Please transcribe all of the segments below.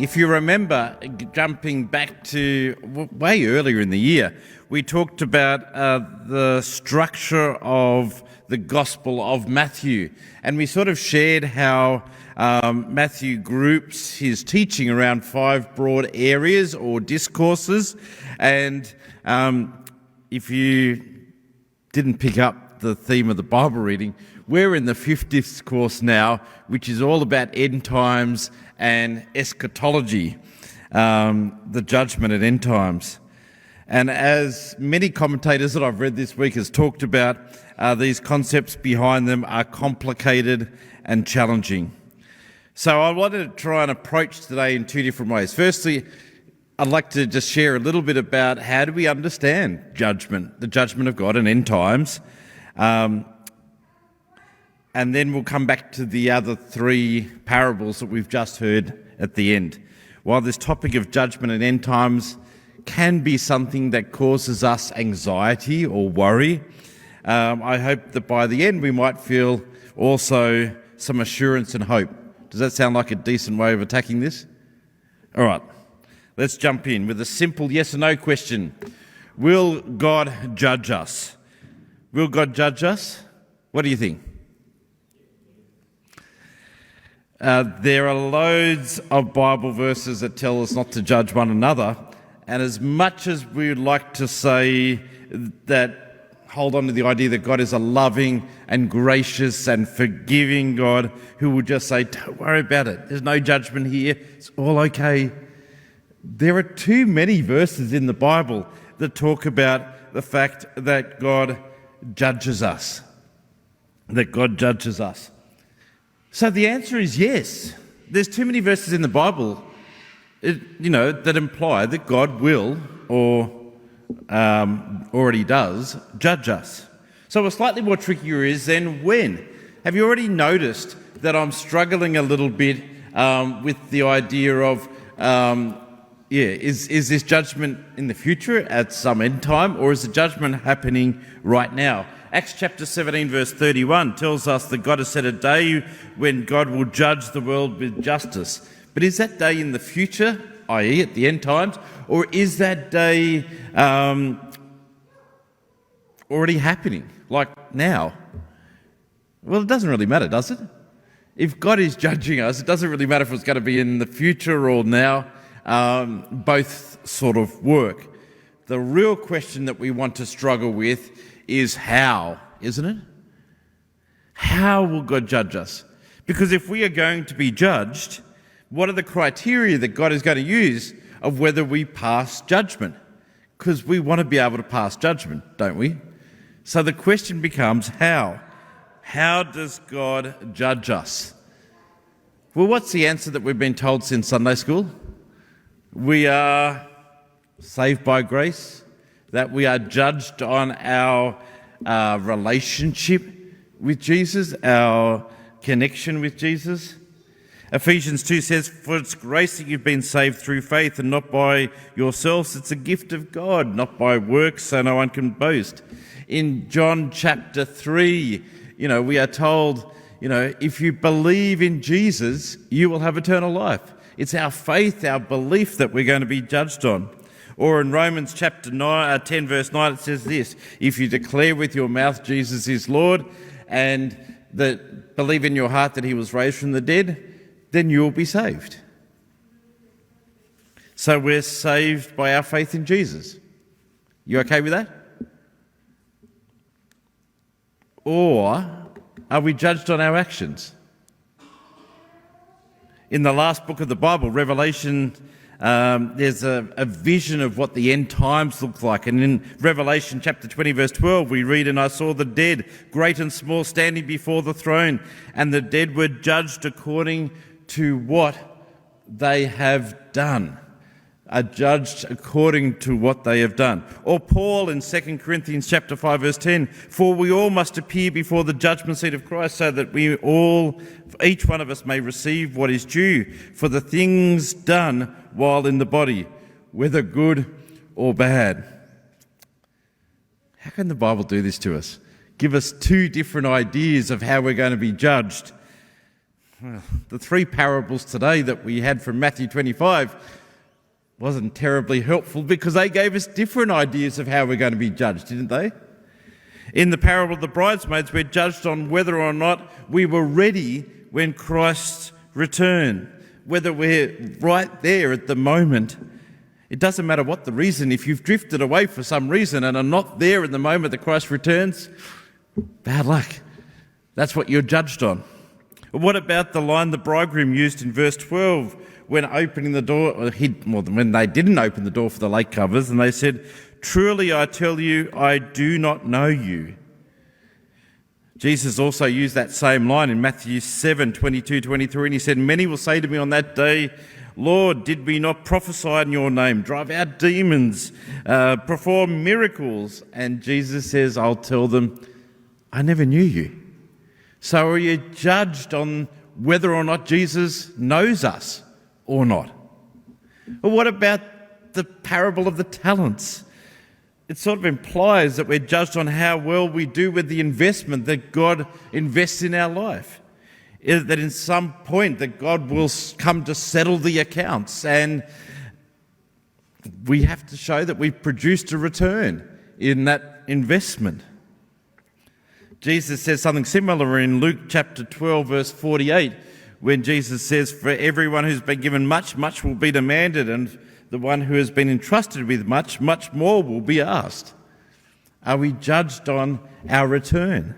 If you remember, jumping back to way earlier in the year, we talked about the structure of the Gospel of Matthew, and we sort of shared how Matthew groups his teaching around 5 broad areas or discourses. And if you didn't pick up the theme of the Bible reading, we're in the 5th discourse now, which is all about end times and eschatology, the judgment at end times. And as many commentators that I've read this week has talked about, these concepts behind them are complicated and challenging. So I wanted to try and approach today in 2 different ways. Firstly, I'd like to just share a little bit about how do we understand judgment, the judgment of God and end times. And then we'll come back to the other 3 parables that we've just heard at the end. While this topic of judgment and end times can be something that causes us anxiety or worry, I hope that by the end we might feel also some assurance and hope. Does that sound like a decent way of attacking this? All right, let's jump in with a simple yes or no question. Will God judge us? Will God judge us? What do you think? There are loads of Bible verses that tell us not to judge one another, and as much as we would like to say that, hold on to the idea that God is a loving and gracious and forgiving God who will just say, don't worry about it, there's no judgment here, it's all okay. There are too many verses in the Bible that talk about the fact that God judges us, So the answer is yes. There's too many verses in the Bible, that imply that God will, or already does, judge us. So a slightly more trickier is then when. Have you already noticed that I'm struggling a little bit with the idea of, is this judgment in the future at some end time, or is the judgment happening right now? Acts chapter 17 verse 31 tells us that God has set a day when God will judge the world with justice. But is that day in the future, i.e. at the end times, or is that day already happening, like now? Well, it doesn't really matter, does it? If God is judging us, it doesn't really matter if it's going to be in the future or now. Both sort of work. The real question that we want to struggle with is how, isn't it? How will God judge us? Because if we are going to be judged, what are the criteria that God is going to use of whether we pass judgment? Because we want to be able to pass judgment, don't we? So the question becomes how? How does God judge us? Well, what's the answer that we've been told since Sunday school? We are saved by grace, that we are judged on our relationship with Jesus, our connection with Jesus. Ephesians 2 says, for it's grace that you've been saved through faith and not by yourselves. It's a gift of God, not by works, so no one can boast. In John chapter 3, we are told, if you believe in Jesus, you will have eternal life. It's our faith, our belief that we're going to be judged on. Or in Romans chapter 10 verse 9 it says this, if you declare with your mouth Jesus is Lord and that believe in your heart that he was raised from the dead, then you will be saved. So we're saved by our faith in Jesus. You okay with that? Or are we judged on our actions? In the last book of the Bible, Revelation, there's a vision of what the end times look like. And in Revelation chapter 20 verse 12 we read, and I saw the dead, great and small, standing before the throne, and the dead were judged according to what they have done. Are judged according to what they have done. Or Paul in 2 Corinthians chapter 5 verse 10, for we all must appear before the judgment seat of Christ, so that each one of us may receive what is due for the things done while in the body, whether good or bad. How can the Bible do this to us? Give us 2 different ideas of how we're going to be judged. the three parables today that we had from Matthew 25 wasn't terribly helpful because they gave us different ideas of how we're going to be judged, didn't they? In the parable of the bridesmaids, we're judged on whether or not we were ready when Christ returned, whether we're right there at the moment. It doesn't matter what the reason. If you've drifted away for some reason and are not there in the moment that Christ returns, bad luck. That's what you're judged on. What about the line the bridegroom used in verse 12 when opening the door, when they didn't open the door for the late covers, and they said, "Truly I tell you, I do not know you." Jesus also used that same line in Matthew 7, 22, 23, and he said, "Many will say to me on that day, Lord, did we not prophesy in your name, drive out demons, perform miracles?" And Jesus says, I'll tell them, I never knew you. So are you judged on whether or not Jesus knows us or not? Well, what about the parable of the talents? It sort of implies that we're judged on how well we do with the investment that God invests in our life. That in some point that God will come to settle the accounts, and we have to show that we've produced a return in that investment. Jesus says something similar in Luke chapter 12 verse 48 when Jesus says, "For everyone who's been given much, much will be demanded, and the one who has been entrusted with much, much more will be asked." Are we judged on our return?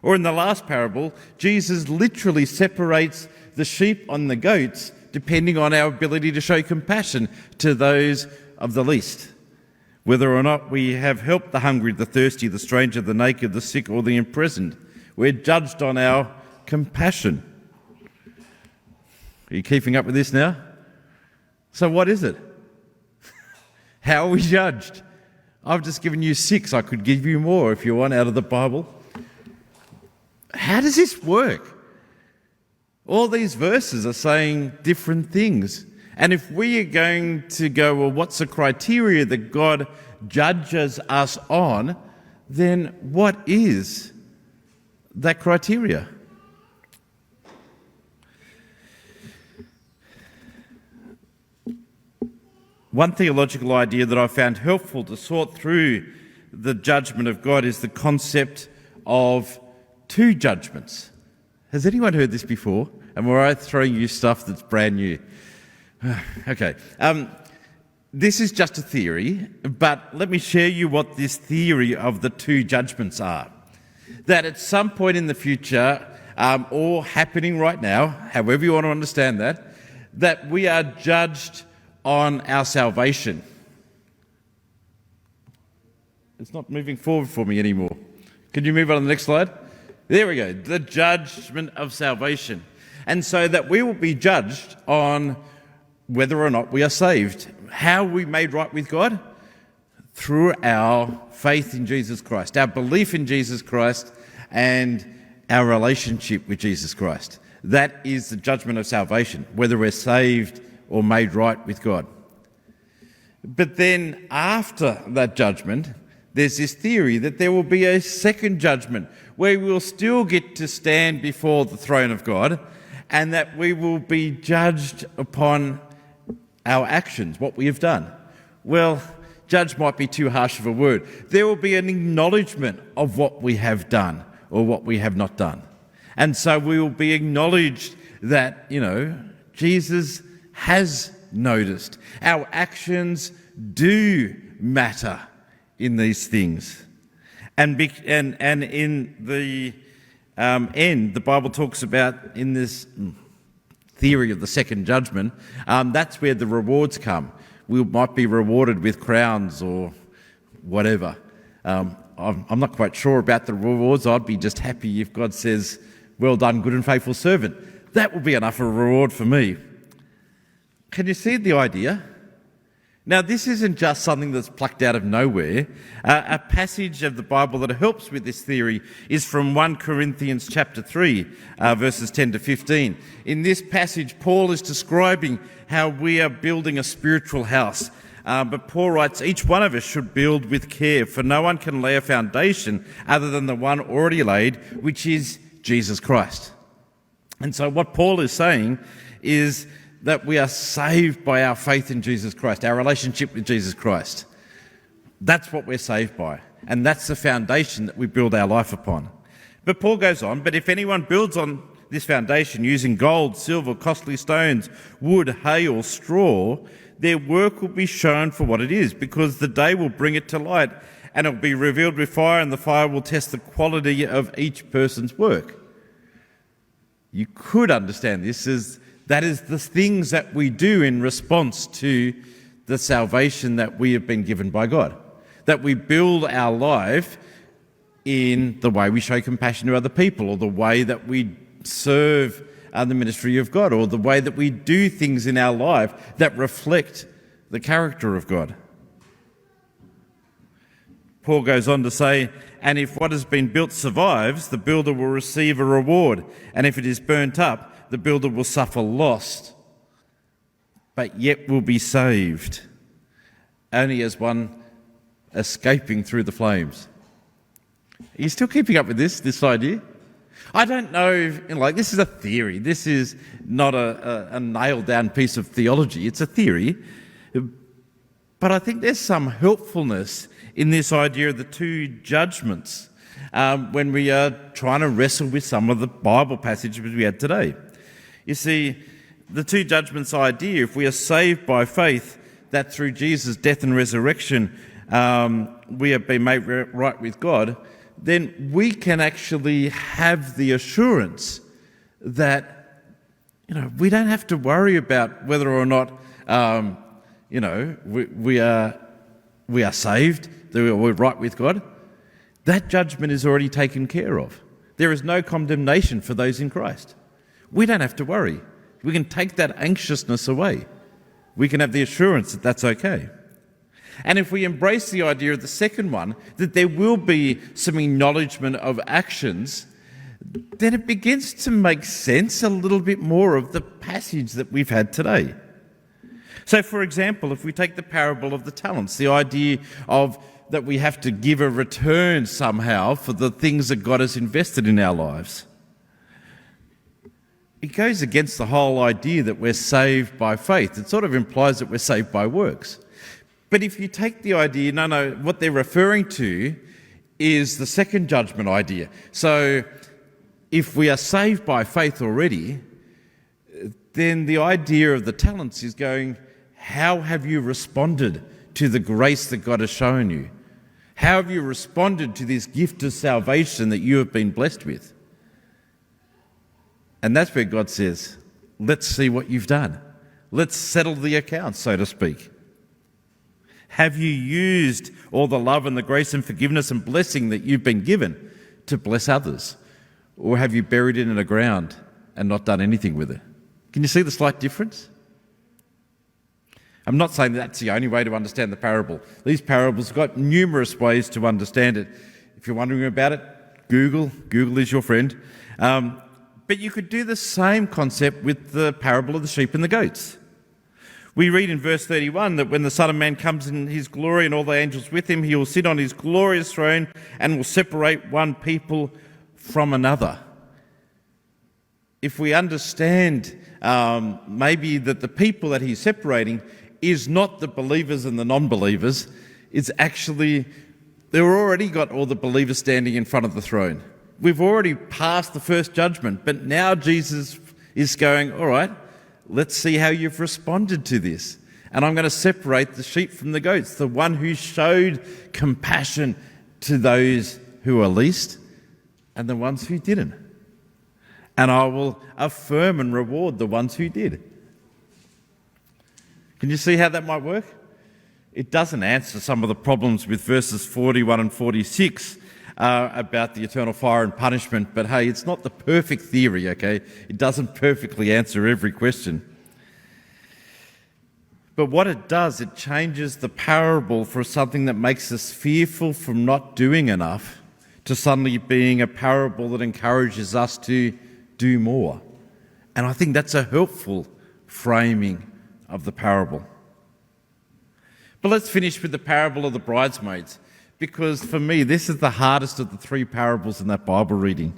Or in the last parable, Jesus literally separates the sheep and the goats depending on our ability to show compassion to those of the least. Whether or not we have helped the hungry, the thirsty, the stranger, the naked, the sick, or the imprisoned. We're judged on our compassion. Are you keeping up with this now? So what is it? How are we judged? I've just given you 6. I could give you more if you want out of the Bible. How does this work? All these verses are saying different things. And if we are going to go, well, what's the criteria that God judges us on, then what is that criteria? One theological idea that I found helpful to sort through the judgment of God is the concept of 2 judgments. Has anyone heard this before? And we're all throwing you stuff that's brand new. Okay. This is just a theory, but let me share you what this theory of the 2 judgments are. That at some point in the future, or happening right now, however you want to understand that we are judged on our salvation. It's not moving forward for me anymore. Can you move on to the next slide? There we go. The judgment of salvation. And so that we will be judged on whether or not we are saved. How are we made right with God? Through our faith in Jesus Christ, our belief in Jesus Christ, and our relationship with Jesus Christ. That is the judgment of salvation, whether we're saved or made right with God. But then after that judgment, there's this theory that there will be a second judgment where we will still get to stand before the throne of God, and that we will be judged upon our actions, what we have done. Well, judge might be too harsh of a word. There will be an acknowledgement of what we have done or what we have not done. And so we will be acknowledged that, Jesus has noticed. Our actions do matter in these things. And in the end, the Bible talks about in this theory of the second judgment, that's where the rewards come. We might be rewarded with crowns or whatever. I'm not quite sure about the rewards. I'd be just happy if God says, "Well done, good and faithful servant." That would be enough of a reward for me. Can you see the idea? Now, this isn't just something that's plucked out of nowhere. A passage of the Bible that helps with this theory is from 1 Corinthians chapter 3, verses 10 to 15. In this passage, Paul is describing how we are building a spiritual house. But Paul writes, "Each one of us should build with care, for no one can lay a foundation other than the one already laid, which is Jesus Christ." And so what Paul is saying is that we are saved by our faith in Jesus Christ, our relationship with Jesus Christ. That's what we're saved by. And that's the foundation that we build our life upon. But Paul goes on, but if anyone builds on this foundation using gold, silver, costly stones, wood, hay, or straw, their work will be shown for what it is, because the day will bring it to light, and it will be revealed with fire, and the fire will test the quality of each person's work. You could understand this as that is the things that we do in response to the salvation that we have been given by God. That we build our life in the way we show compassion to other people, or the way that we serve the ministry of God, or the way that we do things in our life that reflect the character of God. Paul goes on to say, and if what has been built survives, the builder will receive a reward, and if it is burnt up, the builder will suffer loss, but yet will be saved, only as one escaping through the flames. Are you still keeping up with this idea? I don't know, this is a theory. This is not a nailed down piece of theology. It's a theory. But I think there's some helpfulness in this idea of the two judgments when we are trying to wrestle with some of the Bible passages we had today. You see, the two judgments idea, if we are saved by faith, that through Jesus' death and resurrection we have been made right with God, then we can actually have the assurance that, we don't have to worry about whether or not, we are saved, that we're right with God. That judgment is already taken care of. There is no condemnation for those in Christ. We don't have to worry. We can take that anxiousness away. We can have the assurance that that's okay. And if we embrace the idea of the second one, that there will be some acknowledgement of actions, then it begins to make sense a little bit more of the passage that we've had today. So, for example, if we take the parable of the talents, the idea of that we have to give a return somehow for the things that God has invested in our lives, it goes against the whole idea that we're saved by faith. It sort of implies that we're saved by works. But if you take the idea, what they're referring to is the second judgment idea. So if we are saved by faith already, then the idea of the talents is going, how have you responded to the grace that God has shown you? How have you responded to this gift of salvation that you have been blessed with? And that's where God says, let's see what you've done. Let's settle the account, so to speak. Have you used all the love and the grace and forgiveness and blessing that you've been given to bless others? Or have you buried it in the ground and not done anything with it? Can you see the slight difference? I'm not saying that's the only way to understand the parable. These parables have got numerous ways to understand it. If you're wondering about it, Google is your friend. But you could do the same concept with the parable of the sheep and the goats. We read in verse 31 that when the Son of Man comes in his glory and all the angels with him, he will sit on his glorious throne and will separate one people from another. If we understand maybe that the people that he's separating is not the believers and the non-believers, it's actually, they've already got all the believers standing in front of the throne. We've already passed the first judgment, but now Jesus is going, all right, let's see how you've responded to this. And I'm going to separate the sheep from the goats, the one who showed compassion to those who are least and the ones who didn't. And I will affirm and reward the ones who did. Can you see how that might work? It doesn't answer some of the problems with verses 41 and 46 about the eternal fire and punishment, but hey, it's not the perfect theory, okay? It doesn't perfectly answer every question. But what it does, it changes the parable from something that makes us fearful from not doing enough to suddenly being a parable that encourages us to do more. And I think that's a helpful framing of the parable. But let's finish with the parable of the bridesmaids, because for me, this is the hardest of the three parables in that Bible reading.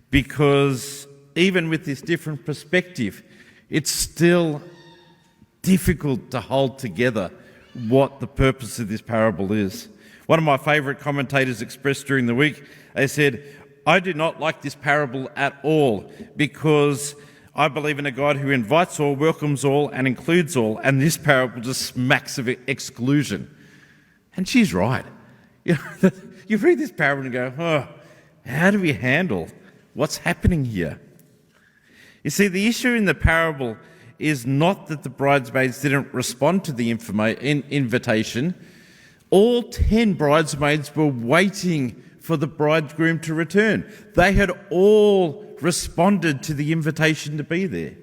Because even with this different perspective, it's still difficult to hold together what the purpose of this parable is. One of my favourite commentators expressed during the week, they said, I do not like this parable at all because I believe in a God who invites all, welcomes all, and includes all, and this parable just smacks of exclusion. And she's right. You read this parable and go, oh, how do we handle what's happening here? You see, the issue in the parable is not that the bridesmaids didn't respond to the invitation. All 10 bridesmaids were waiting for the bridegroom to return. They had all responded to the invitation to be there.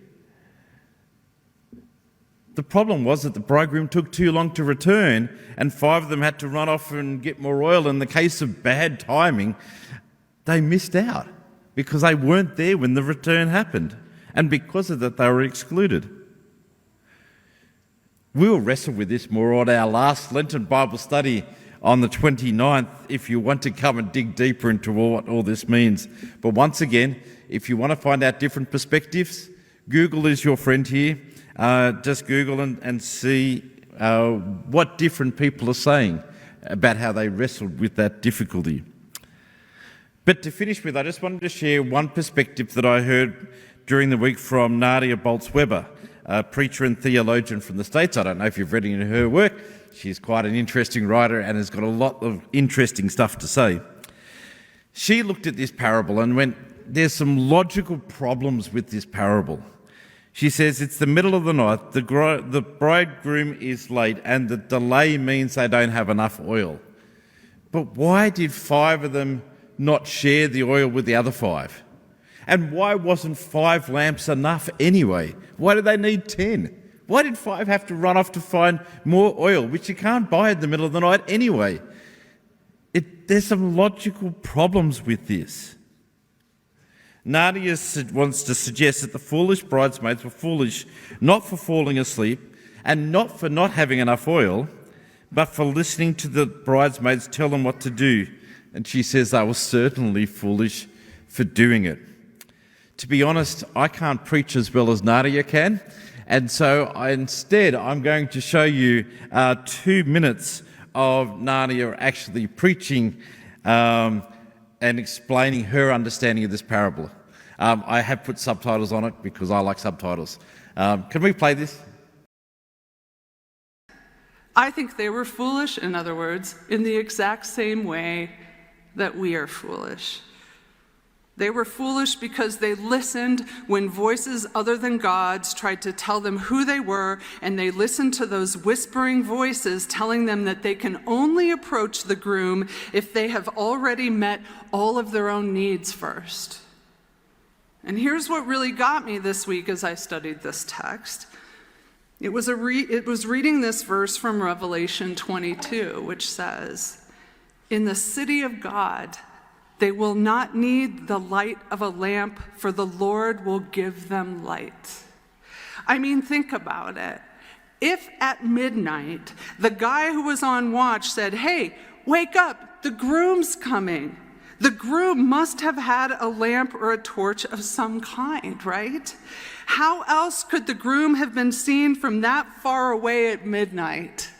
The problem was that the bridegroom took too long to return, and 5 of them had to run off and get more oil. In the case of bad timing, they missed out because they weren't there when the return happened, and because of that they were excluded. We'll wrestle with this more on our last Lenten Bible study on the 29th if you want to come and dig deeper into what all this means. But once again, if you want to find out different perspectives, Google is your friend here. Just Google and see what different people are saying about how they wrestled with that difficulty. But to finish with, I just wanted to share one perspective that I heard during the week from Nadia Bolz-Weber, a preacher and theologian from the States. I don't know if you've read any of her work. She's quite an interesting writer and has got a lot of interesting stuff to say. She looked at this parable and went, there's some logical problems with this parable. She says it's the middle of the night, the bridegroom is late, and the delay means they don't have enough oil. But why did 5 of them not share the oil with the other 5? And why wasn't 5 lamps enough anyway? Why did they need 10? Why did 5 have to run off to find more oil, which you can't buy in the middle of the night anyway? There's some logical problems with this. Nadia wants to suggest that the foolish bridesmaids were foolish not for falling asleep and not for not having enough oil, but for listening to the bridesmaids tell them what to do. And she says they were certainly foolish for doing it. To be honest, I can't preach as well as Nadia can, and so instead I'm going to show you 2 minutes of Nadia actually preaching and explaining her understanding of this parable. I have put subtitles on it because I like subtitles. Can we play this? I think they were foolish, in other words, in the exact same way that we are foolish. They were foolish because they listened when voices other than God's tried to tell them who they were, and they listened to those whispering voices telling them that they can only approach the groom if they have already met all of their own needs first. And here's what really got me this week as I studied this text. It was reading this verse from Revelation 22, which says, "In the city of God, they will not need the light of a lamp, for the Lord will give them light." I mean, think about it. If at midnight, the guy who was on watch said, "Hey, wake up, the groom's coming," the groom must have had a lamp or a torch of some kind, right? How else could the groom have been seen from that far away at midnight?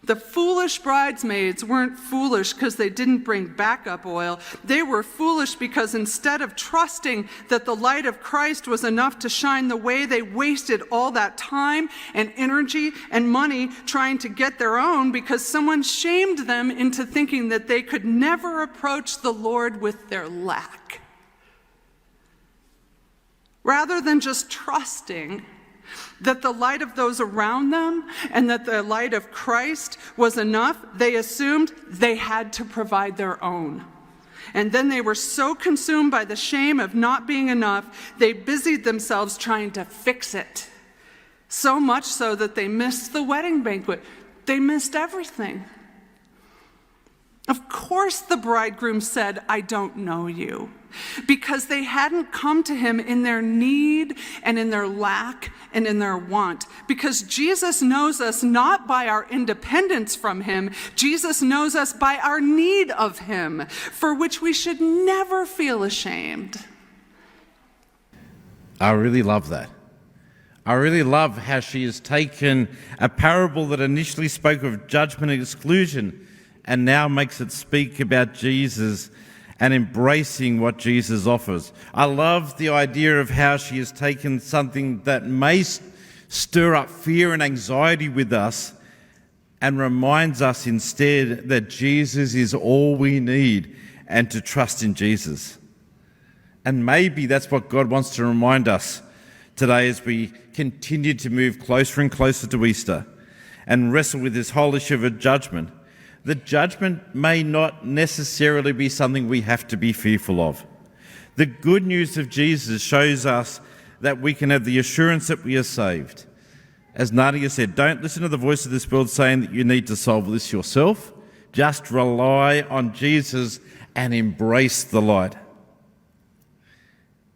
The foolish bridesmaids weren't foolish because they didn't bring backup oil. They were foolish because instead of trusting that the light of Christ was enough to shine the way, they wasted all that time and energy and money trying to get their own because someone shamed them into thinking that they could never approach the Lord with their lack. Rather than just trusting that the light of those around them and that the light of Christ was enough, they assumed they had to provide their own. And then they were so consumed by the shame of not being enough, they busied themselves trying to fix it. So much so that they missed the wedding banquet. They missed everything. Of course the bridegroom said, "I don't know you," because they hadn't come to him in their need and in their lack and in their want. Because Jesus knows us not by our independence from him, Jesus knows us by our need of him, for which we should never feel ashamed. I really love that. I really love how she has taken a parable that initially spoke of judgment and exclusion and now makes it speak about Jesus and embracing what Jesus offers. I love the idea of how she has taken something that may stir up fear and anxiety with us and reminds us instead that Jesus is all we need and to trust in Jesus. And maybe that's what God wants to remind us today as we continue to move closer and closer to Easter and wrestle with this whole issue of judgment. The judgment may not necessarily be something we have to be fearful of. The good news of Jesus shows us that we can have the assurance that we are saved. As Nadia said, don't listen to the voice of this world saying that you need to solve this yourself. Just rely on Jesus and embrace the light.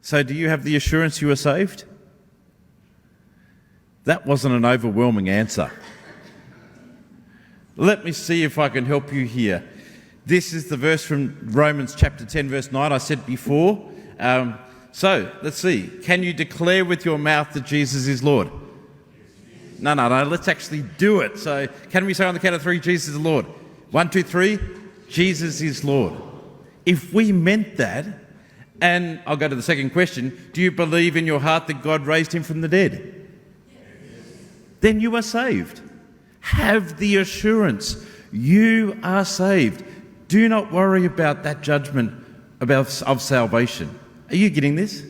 So do you have the assurance you are saved? That wasn't an overwhelming answer. Let me see if I can help you here. This is the verse from Romans chapter 10, verse 9 I said before. So, let's see. Can you declare with your mouth that Jesus is Lord? No, let's actually do it. So, can we say on the count of three, Jesus is Lord? 1, 2, 3, Jesus is Lord. If we meant that, and I'll go to the second question, do you believe in your heart that God raised him from the dead? Then you are saved. Have the assurance you are saved. Do not worry about that judgment of salvation. Are you getting this?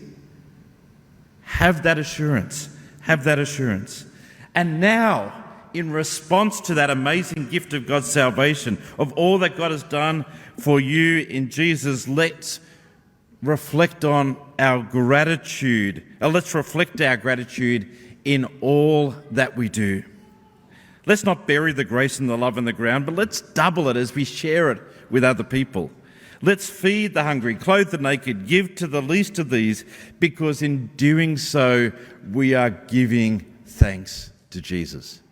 Have that assurance. Have that assurance. And now, in response to that amazing gift of God's salvation, of all that God has done for you in Jesus, let's reflect on our gratitude. Let's reflect our gratitude in all that we do. Let's not bury the grace and the love in the ground, but let's double it as we share it with other people. Let's feed the hungry, clothe the naked, give to the least of these, because in doing so, we are giving thanks to Jesus.